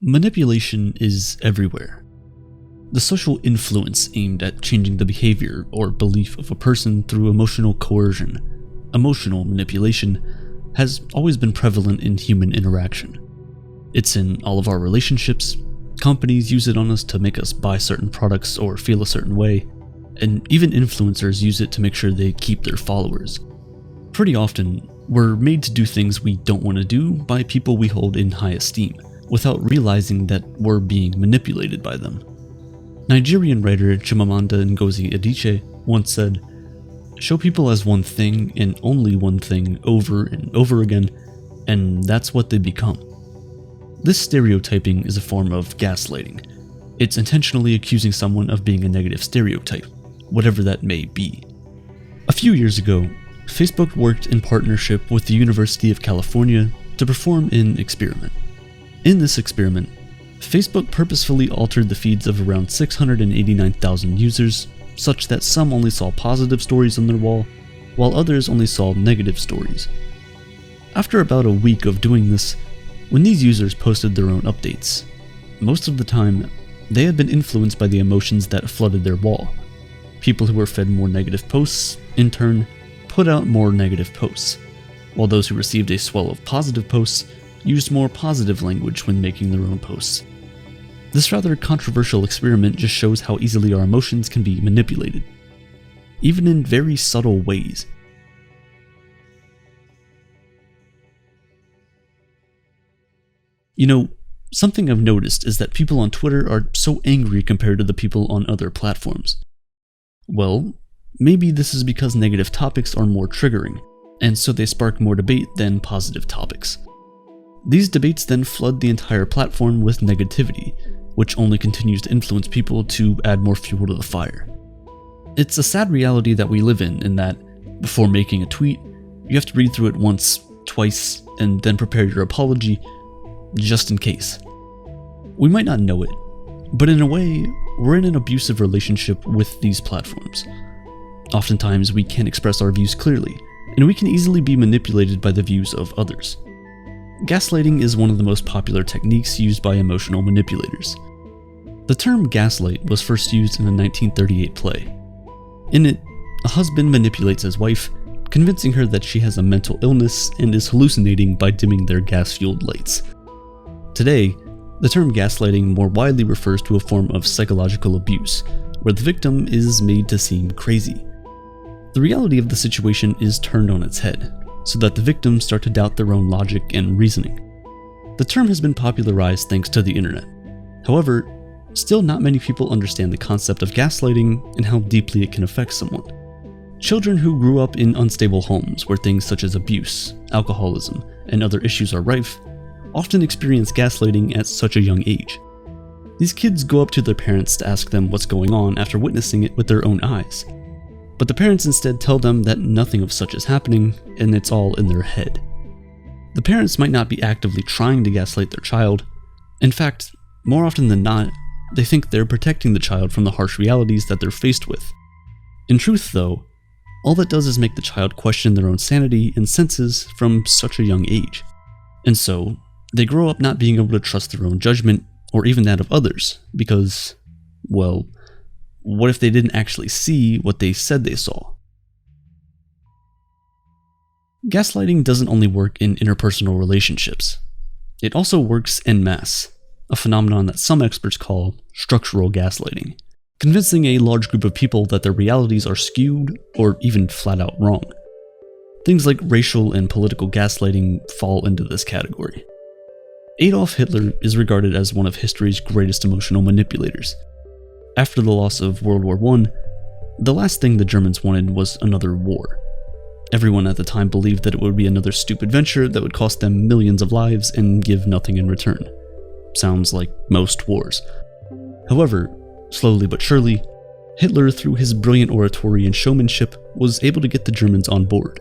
Manipulation is everywhere. The social influence aimed at changing the behavior or belief of a person through emotional coercion, emotional manipulation, has always been prevalent in human interaction. It's in all of our relationships. Companies use it on us to make us buy certain products or feel a certain way, and even influencers use it to make sure they keep their followers. Pretty often, we're made to do things we don't want to do by people we hold in high esteem, without realizing that we're being manipulated by them. Nigerian writer Chimamanda Ngozi Adichie once said, "Show people as one thing and only one thing over and over again, and that's what they become." This stereotyping is a form of gaslighting. It's intentionally accusing someone of being a negative stereotype, whatever that may be. A few years ago, Facebook worked in partnership with the University of California to perform an experiment. In this experiment, Facebook purposefully altered the feeds of around 689,000 users, such that some only saw positive stories on their wall, while others only saw negative stories. After about a week of doing this, when these users posted their own updates, most of the time, they had been influenced by the emotions that flooded their wall. People who were fed more negative posts, in turn, put out more negative posts, while those who received a swell of positive posts used more positive language when making their own posts. This rather controversial experiment just shows how easily our emotions can be manipulated, even in very subtle ways. You know, something I've noticed is that people on Twitter are so angry compared to the people on other platforms. Well, maybe this is because negative topics are more triggering, and so they spark more debate than positive topics. These debates then flood the entire platform with negativity, which only continues to influence people to add more fuel to the fire. It's a sad reality that we live in that, before making a tweet, you have to read through it once, twice, and then prepare your apology, just in case. We might not know it, but in a way, we're in an abusive relationship with these platforms. Oftentimes, we can't express our views clearly, and we can easily be manipulated by the views of others. Gaslighting is one of the most popular techniques used by emotional manipulators. The term gaslight was first used in a 1938 play. In it, a husband manipulates his wife, convincing her that she has a mental illness and is hallucinating by dimming their gas-fueled lights. Today, the term gaslighting more widely refers to a form of psychological abuse, where the victim is made to seem crazy. The reality of the situation is turned on its head, so that the victims start to doubt their own logic and reasoning. The term has been popularized thanks to the internet. However, still not many people understand the concept of gaslighting and how deeply it can affect someone. Children who grew up in unstable homes where things such as abuse, alcoholism, and other issues are rife often experience gaslighting at such a young age. These kids go up to their parents to ask them what's going on after witnessing it with their own eyes. But the parents instead tell them that nothing of such is happening and it's all in their head. The parents might not be actively trying to gaslight their child. In fact, more often than not, they think they're protecting the child from the harsh realities that they're faced with. In truth, though, all that does is make the child question their own sanity and senses from such a young age. And so, they grow up not being able to trust their own judgment or even that of others because, well, what if they didn't actually see what they said they saw? Gaslighting doesn't only work in interpersonal relationships. It also works en masse, a phenomenon that some experts call structural gaslighting, convincing a large group of people that their realities are skewed or even flat out wrong. Things like racial and political gaslighting fall into this category. Adolf Hitler is regarded as one of history's greatest emotional manipulators. After the loss of World War I, the last thing the Germans wanted was another war. Everyone at the time believed that it would be another stupid venture that would cost them millions of lives and give nothing in return. Sounds like most wars. However, slowly but surely, Hitler, through his brilliant oratory and showmanship, was able to get the Germans on board.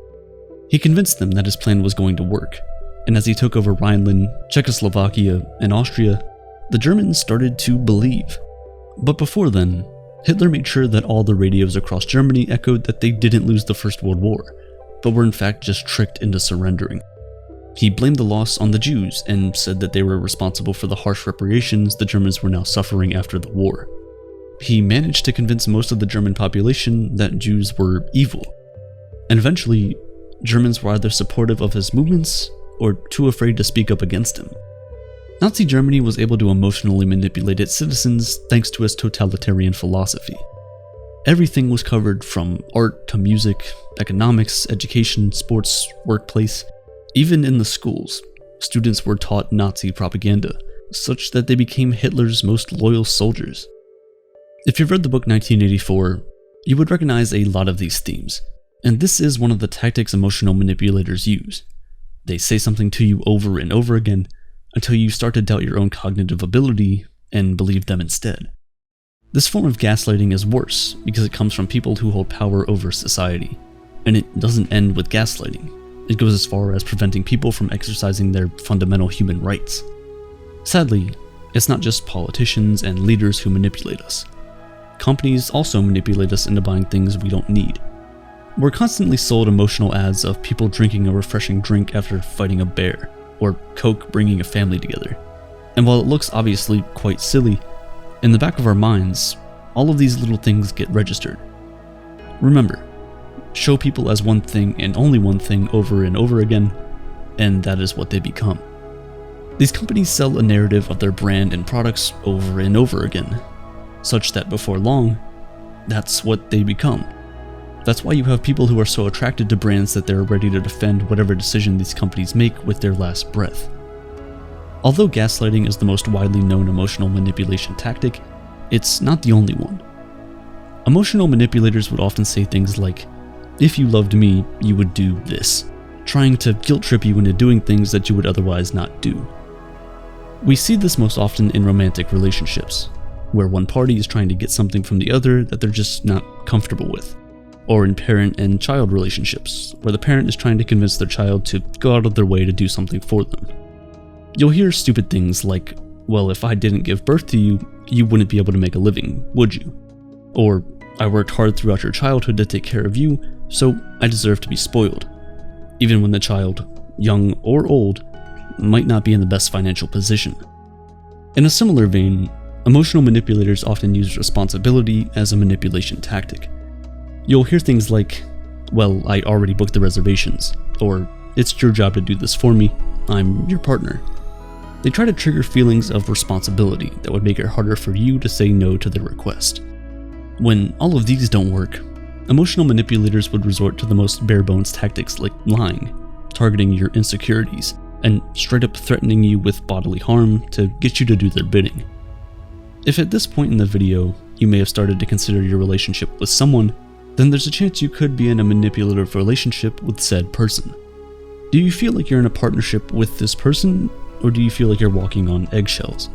He convinced them that his plan was going to work, and as he took over Rhineland, Czechoslovakia, and Austria, the Germans started to believe. But before then, Hitler made sure that all the radios across Germany echoed that they didn't lose the First World War, but were in fact just tricked into surrendering. He blamed the loss on the Jews and said that they were responsible for the harsh reparations the Germans were now suffering after the war. He managed to convince most of the German population that Jews were evil, and eventually, Germans were either supportive of his movements or too afraid to speak up against him. Nazi Germany was able to emotionally manipulate its citizens thanks to his totalitarian philosophy. Everything was covered from art to music, economics, education, sports, workplace. Even in the schools, students were taught Nazi propaganda, such that they became Hitler's most loyal soldiers. If you've read the book 1984, you would recognize a lot of these themes, and this is one of the tactics emotional manipulators use. They say something to you over and over again until you start to doubt your own cognitive ability and believe them instead. This form of gaslighting is worse because it comes from people who hold power over society, and it doesn't end with gaslighting. It goes as far as preventing people from exercising their fundamental human rights. Sadly, it's not just politicians and leaders who manipulate us. Companies also manipulate us into buying things we don't need. We're constantly sold emotional ads of people drinking a refreshing drink after fighting a bear, or Coke bringing a family together. And while it looks obviously quite silly, in the back of our minds, all of these little things get registered. Remember, show people as one thing and only one thing over and over again, and that is what they become. These companies sell a narrative of their brand and products over and over again, such that before long, that's what they become. That's why you have people who are so attracted to brands that they're ready to defend whatever decision these companies make with their last breath. Although gaslighting is the most widely known emotional manipulation tactic, it's not the only one. Emotional manipulators would often say things like, "If you loved me, you would do this," trying to guilt trip you into doing things that you would otherwise not do. We see this most often in romantic relationships, where one party is trying to get something from the other that they're just not comfortable with, or in parent and child relationships, where the parent is trying to convince their child to go out of their way to do something for them. You'll hear stupid things like, "Well, if I didn't give birth to you, you wouldn't be able to make a living, would you?" Or, "I worked hard throughout your childhood to take care of you, so I deserve to be spoiled," even when the child, young or old, might not be in the best financial position. In a similar vein, emotional manipulators often use responsibility as a manipulation tactic. You'll hear things like, "Well, I already booked the reservations," or "It's your job to do this for me, I'm your partner." They try to trigger feelings of responsibility that would make it harder for you to say no to their request. When all of these don't work, emotional manipulators would resort to the most bare-bones tactics like lying, targeting your insecurities, and straight up threatening you with bodily harm to get you to do their bidding. If at this point in the video, you may have started to consider your relationship with someone, then there's a chance you could be in a manipulative relationship with said person. Do you feel like you're in a partnership with this person, or do you feel like you're walking on eggshells?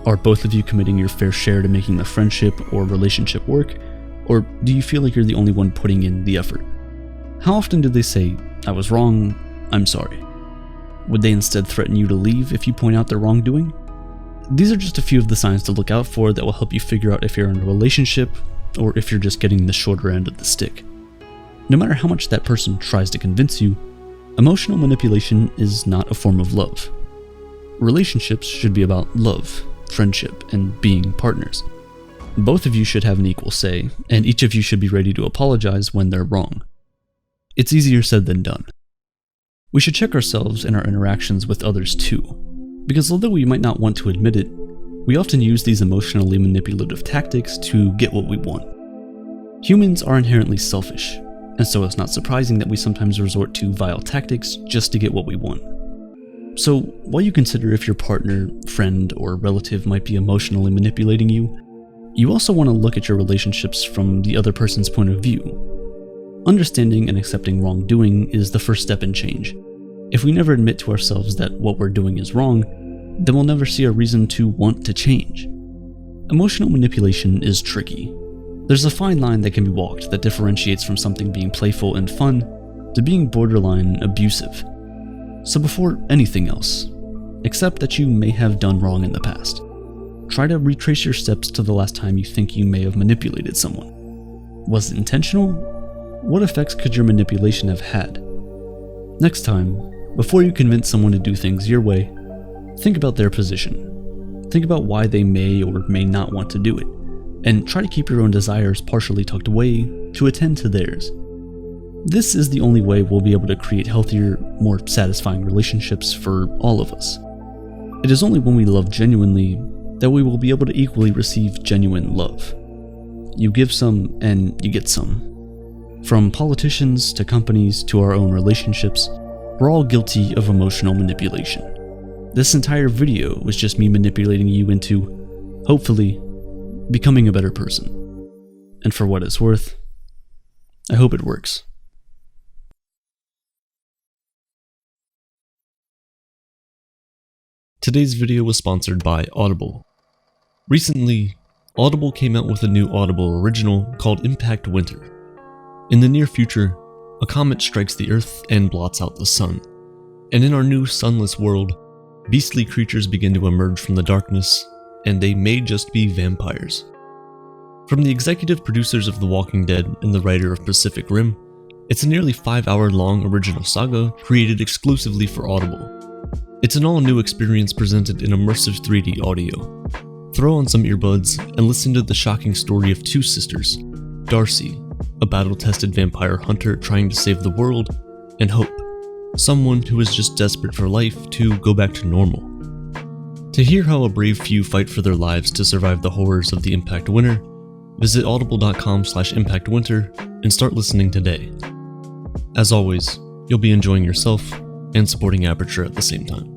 Are both of you committing your fair share to making the friendship or relationship work, or do you feel like you're the only one putting in the effort? How often do they say, "I was wrong, I'm sorry"? Would they instead threaten you to leave if you point out their wrongdoing? These are just a few of the signs to look out for that will help you figure out if you're in a relationship or if you're just getting the shorter end of the stick. No matter how much that person tries to convince you, emotional manipulation is not a form of love. Relationships should be about love, friendship, and being partners. Both of you should have an equal say, and each of you should be ready to apologize when they're wrong. It's easier said than done. We should check ourselves and our interactions with others too, because although we might not want to admit it, we often use these emotionally manipulative tactics to get what we want. Humans are inherently selfish, and so it's not surprising that we sometimes resort to vile tactics just to get what we want. So, while you consider if your partner, friend, or relative might be emotionally manipulating you, you also want to look at your relationships from the other person's point of view. Understanding and accepting wrongdoing is the first step in change. If we never admit to ourselves that what we're doing is wrong, then we'll never see a reason to want to change. Emotional manipulation is tricky. There's a fine line that can be walked that differentiates from something being playful and fun to being borderline abusive. So before anything else, accept that you may have done wrong in the past. Try to retrace your steps to the last time you think you may have manipulated someone. Was it intentional? What effects could your manipulation have had? Next time, Before you convince someone to do things your way, think about their position. Think about why they may or may not want to do it, and try to keep your own desires partially tucked away to attend to theirs. This is the only way we'll be able to create healthier, more satisfying relationships for all of us. It is only when we love genuinely that we will be able to equally receive genuine love. You give some and you get some. From politicians to companies to our own relationships, we're all guilty of emotional manipulation. This entire video was just me manipulating you into, hopefully, becoming a better person. And for what it's worth, I hope it works. Today's video was sponsored by Audible. Recently, Audible came out with a new Audible original called Impact Winter. In the near future, a comet strikes the Earth and blots out the sun. And in our new sunless world, beastly creatures begin to emerge from the darkness, and they may just be vampires. From the executive producers of The Walking Dead and the writer of Pacific Rim, it's a nearly 5-hour-long original saga created exclusively for Audible. It's an all-new experience presented in immersive 3D audio. Throw on some earbuds and listen to the shocking story of two sisters, Darcy, a battle-tested vampire hunter trying to save the world, and Hope, someone who is just desperate for life to go back to normal. To hear how a brave few fight for their lives to survive the horrors of the Impact Winter, visit audible.com/impactwinter and start listening today. As always, you'll be enjoying yourself and supporting Aperture at the same time.